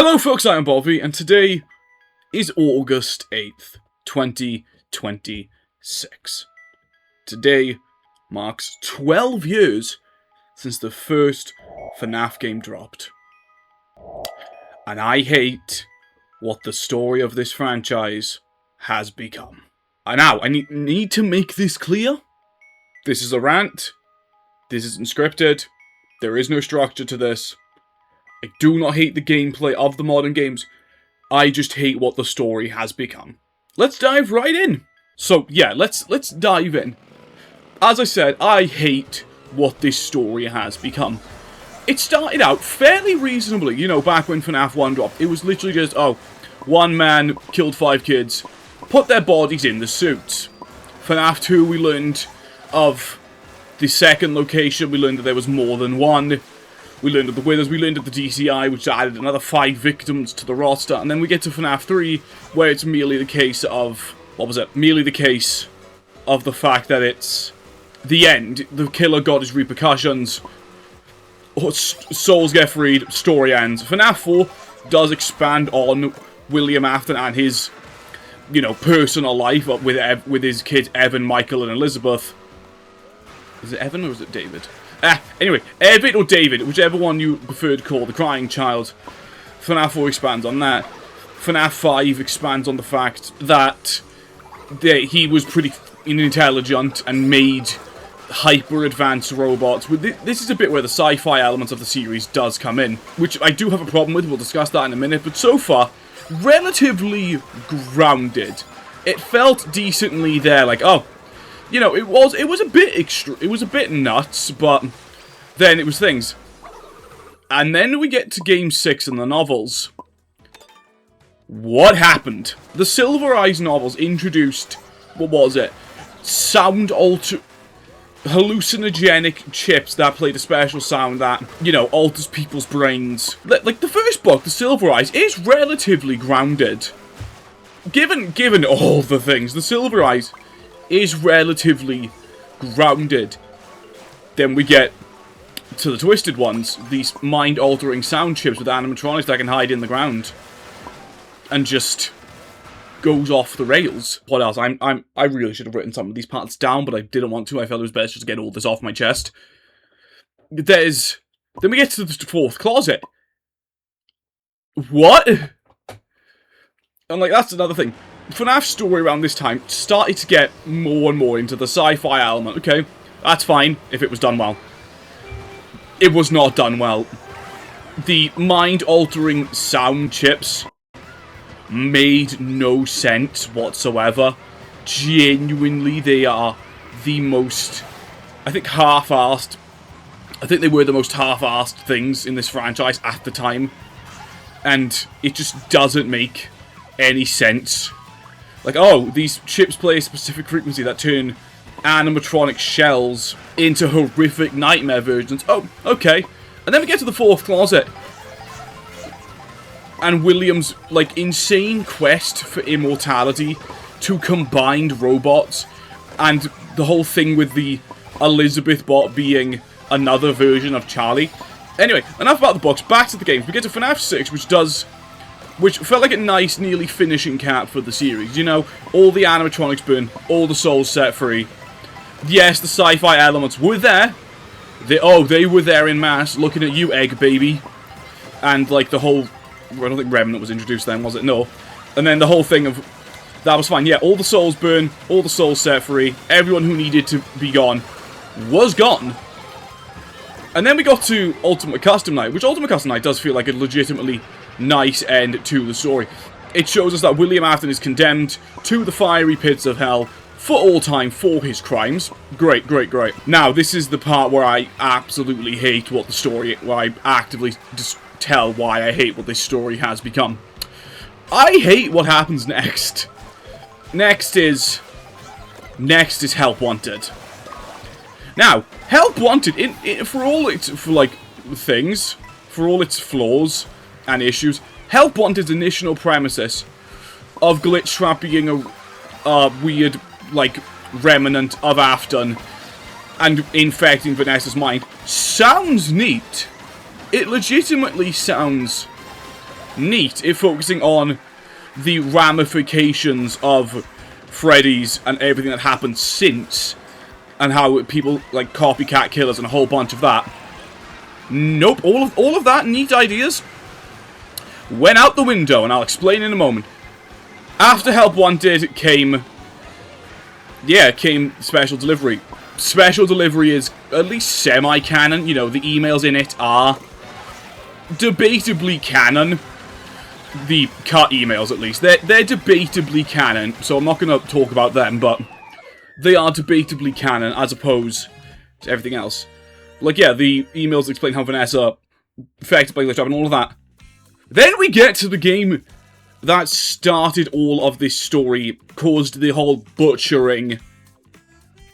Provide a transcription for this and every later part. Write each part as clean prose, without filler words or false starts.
Hello folks, I am BobbV, and today is August 8th, 2026. Today marks 12 years since the first FNAF game dropped. And I hate what the story of this franchise has become. And now, I need to make this clear. This is a rant. This isn't scripted. There is no structure to this. I do not hate the gameplay of the modern games. I just hate what the story has become. Let's dive right in. So, yeah, let's dive in. As I said, I hate what this story has become. It started out fairly reasonably, you know, back when FNAF 1 dropped. It was literally just, oh, one man killed 5 kids, put their bodies in the suits. FNAF 2, we learned of the second location, we learned that there was more than one. We learned of the Withers, we learned of the DCI, which added another 5 victims to the roster, and then we get to FNAF 3, where it's merely the case of, merely the case of the fact that it's the end. The killer got his repercussions, souls get freed, story ends. FNAF 4 does expand on William Afton and his, you know, personal life with his kids Evan, Michael, and Elizabeth. Is it Evan or is it David? Anyway, Evan or David, whichever one you prefer to call the crying child. FNAF 4 expands on that. FNAF 5 expands on the fact that he was pretty intelligent and made hyper-advanced robots. This is a bit where the sci-fi elements of the series does come in, which I do have a problem with. We'll discuss that in a minute, but so far, relatively grounded. It felt decently there, like, oh, you know, it was a bit it was a bit nuts, but then it was things. And then we get to Game 6 in the novels. What happened? The Silver Eyes novels introduced, what was it? Hallucinogenic chips that played a special sound that, you know, alters people's brains. Like the first book, The Silver Eyes, is relatively grounded. Given all the things, The Silver Eyes is relatively grounded. Then we get to the Twisted Ones, these mind-altering sound chips with animatronics that can hide in the ground, and just goes off the rails. What else? I really should have written some of these parts down, but I didn't want to. I felt it was best just to get all this off my chest. Then we get to the fourth closet. What? And like, that's another thing. FNAF's story around this time started to get more and more into the sci-fi element. Okay, that's fine if it was done well. It was not done well. The mind-altering sound chips made no sense whatsoever. Genuinely, they are the most, I think, half-assed. I think they were the most half-assed things in this franchise at the time. And it just doesn't make any sense. Like, oh, these chips play a specific frequency that turn animatronic shells into horrific nightmare versions. Oh, okay. And then we get to the fourth closet. And William's, like, insane quest for immortality to combined robots. And the whole thing with the Elizabeth bot being another version of Charlie. Anyway, enough about the books. Back to the games. We get to FNAF 6, which felt like a nice, nearly finishing cap for the series. You know, all the animatronics burn, all the souls set free. Yes, the sci-fi elements were there. They were there in mass, looking at you, egg baby. And, like, the whole, I don't think Remnant was introduced then, was it? No. And then the whole thing of, that was fine. Yeah, all the souls burn, all the souls set free. Everyone who needed to be gone was gone. And then we got to Ultimate Custom Night, which Ultimate Custom Night does feel like a legitimately nice end to the story. It shows us that William Afton is condemned to the fiery pits of hell for all time for his crimes. Great, great, great. Now, this is the part where I absolutely hate what the story, where I actively just tell why I hate what this story has become. I hate what happens next. Next is Help Wanted. Now, Help Wanted, for all its flaws and issues, Help Wanted's initial premises of Glitchtrap being a weird, like, remnant of Afton and infecting Vanessa's mind sounds neat. It legitimately sounds neat if focusing on the ramifications of Freddy's and everything that happened since, and how people, like, copycat killers and a whole bunch of that. Nope, all of that neat ideas went out the window, and I'll explain in a moment. After Help Wanted came Special Delivery. Special Delivery is at least semi-canon. You know, the emails in it are debatably canon. The cut emails, at least. They're debatably canon, so I'm not going to talk about them, but they are debatably canon as opposed to everything else. Like, yeah, the emails explain how Vanessa affected by glitch trap and all of that. Then we get to the game that started all of this story, caused the whole butchering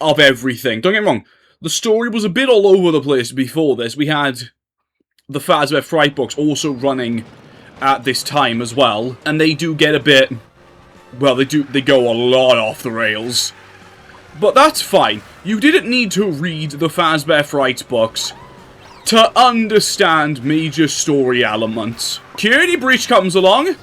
of everything. Don't get me wrong, the story was a bit all over the place before this. We had the Fazbear Fright books also running at this time as well, and they do get a bit, well, they go a lot off the rails. But that's fine. You didn't need to read the Fazbear Fright books to understand major story elements. Security Breach comes along,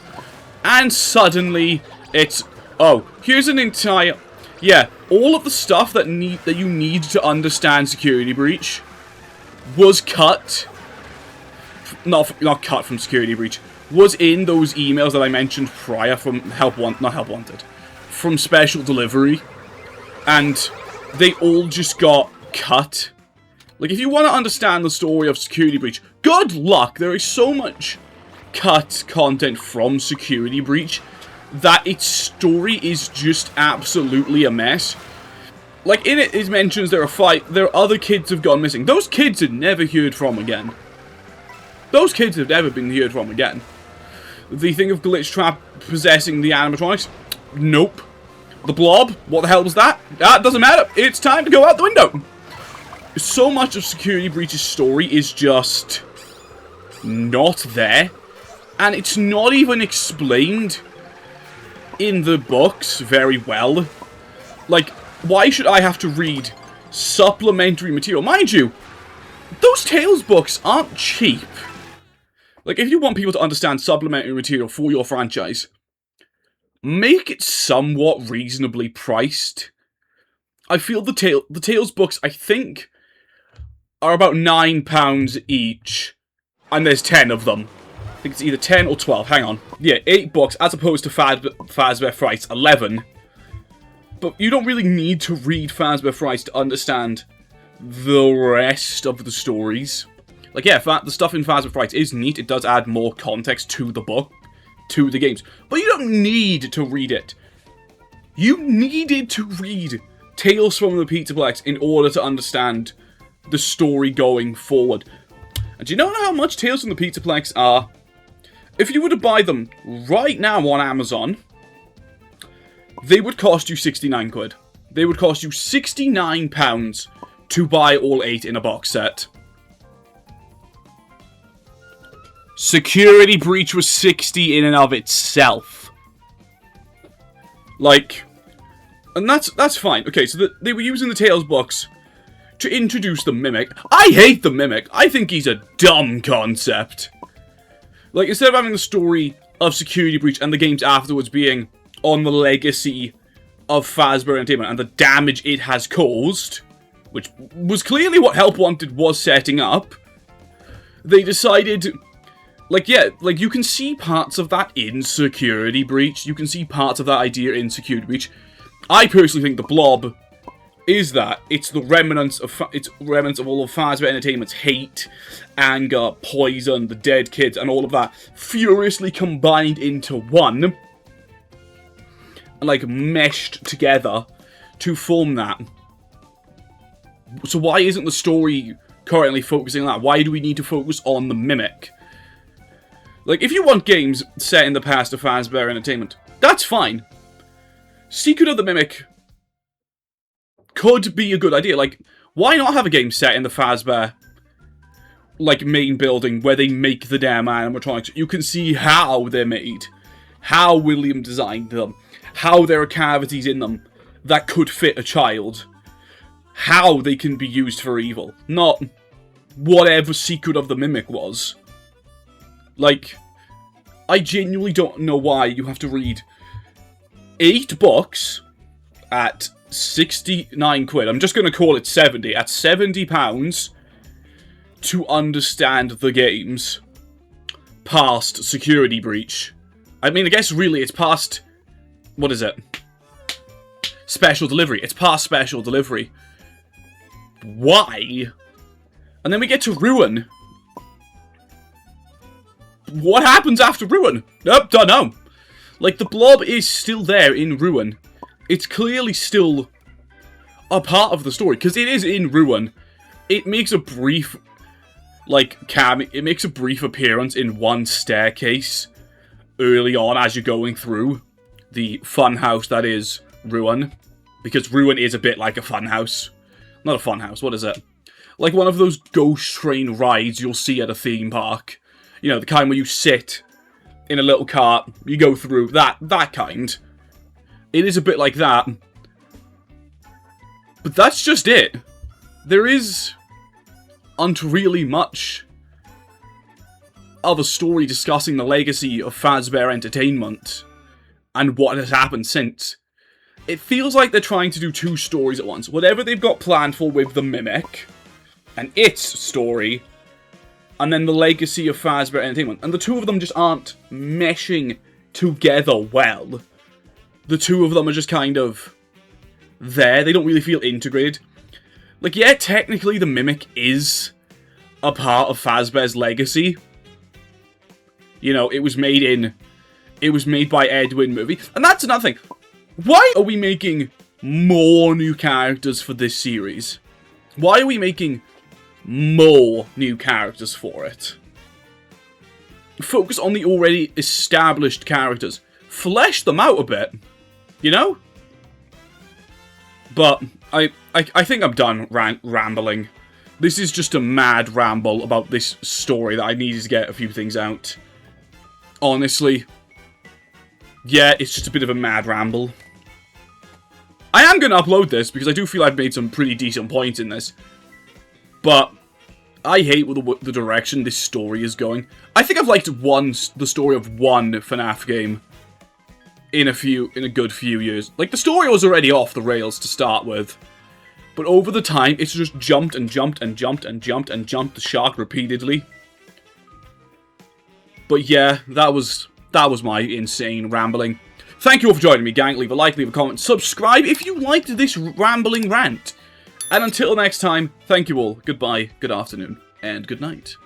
and suddenly it's, oh, here's an entire, yeah, all of the stuff that you need to understand Security Breach was cut, not cut from Security Breach, was in those emails that I mentioned prior from from Special Delivery, and they all just got cut. Like, if you want to understand the story of Security Breach, good luck. There is so much cut content from Security Breach that its story is just absolutely a mess. Like, in it mentions there are other kids have gone missing. Those kids are never heard from again. Those kids have never been heard from again. The thing of Glitch Trap possessing the animatronics? Nope. The Blob? What the hell was that? That doesn't matter. It's time to go out the window. So much of Security Breach's story is just not there. And it's not even explained in the books very well. Like, why should I have to read supplementary material? Mind you, those Tales books aren't cheap. Like, if you want people to understand supplementary material for your franchise, make it somewhat reasonably priced. I feel the Tales books, I think, are about £9 each, and there's 10 of them. I think it's either 10 or 12, hang on. Yeah, 8 books, as opposed to Fazbear Fright's 11. But you don't really need to read Fazbear Fright to understand the rest of the stories. Like, yeah, the stuff in Fazbear Fright is neat. It does add more context to the book, to the games. But you don't need to read it. You needed to read Tales from the Pizzaplex in order to understand the story going forward. And do you know how much Tales from the Pizzaplex are? If you were to buy them right now on Amazon, they would cost you 69 quid. They would cost you £69 to buy all 8 in a box set. Security Breach was 60 in and of itself. Like, and that's fine. Okay, so they were using the Tales books to introduce the Mimic. I hate the Mimic. I think he's a dumb concept. Like, instead of having the story of Security Breach and the games afterwards being on the legacy of Fazbear Entertainment and the damage it has caused, which was clearly what Help Wanted was setting up, they decided, like, yeah, like, you can see parts of that in Security Breach. You can see parts of that idea in Security Breach. I personally think the Blob is that. It's the remnants of all of Fazbear Entertainment's hate, anger, poison, the dead kids, and all of that furiously combined into one, and, like, meshed together to form that. So why isn't the story currently focusing on that? Why do we need to focus on the Mimic? Like, if you want games set in the past of Fazbear Entertainment, that's fine. Secret of the Mimic could be a good idea. Like, why not have a game set in the Fazbear, like, main building where they make the damn animatronics? You can see how they're made, how William designed them, how there are cavities in them that could fit a child, how they can be used for evil, not whatever Secret of the Mimic was. Like, I genuinely don't know why you have to read 8 books at 69 quid. I'm just going to call it 70. At £70 to understand the games past security breach. I mean, I guess really it's past... What is it? Special delivery. It's past special delivery. Why? And then we get to Ruin. What happens after Ruin? Nope, don't know. Like, the blob is still there in Ruin. It's clearly still a part of the story, because it is in Ruin. It makes a brief, like, it makes a brief appearance in one staircase early on as you're going through the fun house that is Ruin. Because Ruin is a bit like a fun house. Not a fun house, what is it? Like one of those ghost train rides you'll see at a theme park. You know, the kind where you sit in a little cart, you go through, that kind. It is a bit like that. But that's just it. There aren't really much of a story discussing the legacy of Fazbear Entertainment and what has happened since. It feels like they're trying to do 2 stories at once. Whatever they've got planned for with the Mimic, and its story, and then the legacy of Fazbear Entertainment. And the 2 of them just aren't meshing together well. The 2 of them are just kind of there. They don't really feel integrated. Like, yeah, technically the Mimic is a part of Fazbear's legacy. You know, it was made by Edwin movie. And that's another thing. Why are we making more new characters for this series? Why are we making more new characters for it? Focus on the already established characters. Flesh them out a bit. You know? But I think I'm done rambling. This is just a mad ramble about this story that I needed to get a few things out. Honestly. Yeah, it's just a bit of a mad ramble. I am going to upload this because I do feel I've made some pretty decent points in this. But I hate the direction this story is going. I think I've liked the story of one FNAF game in a good few years. Like, the story was already off the rails to start with. But over the time, it's just jumped and jumped and jumped and jumped and jumped the shark repeatedly. But yeah, that was my insane rambling. Thank you all for joining me, gang. Leave a like, leave a comment, subscribe if you liked this rambling rant. And until next time, thank you all, goodbye, good afternoon, and good night.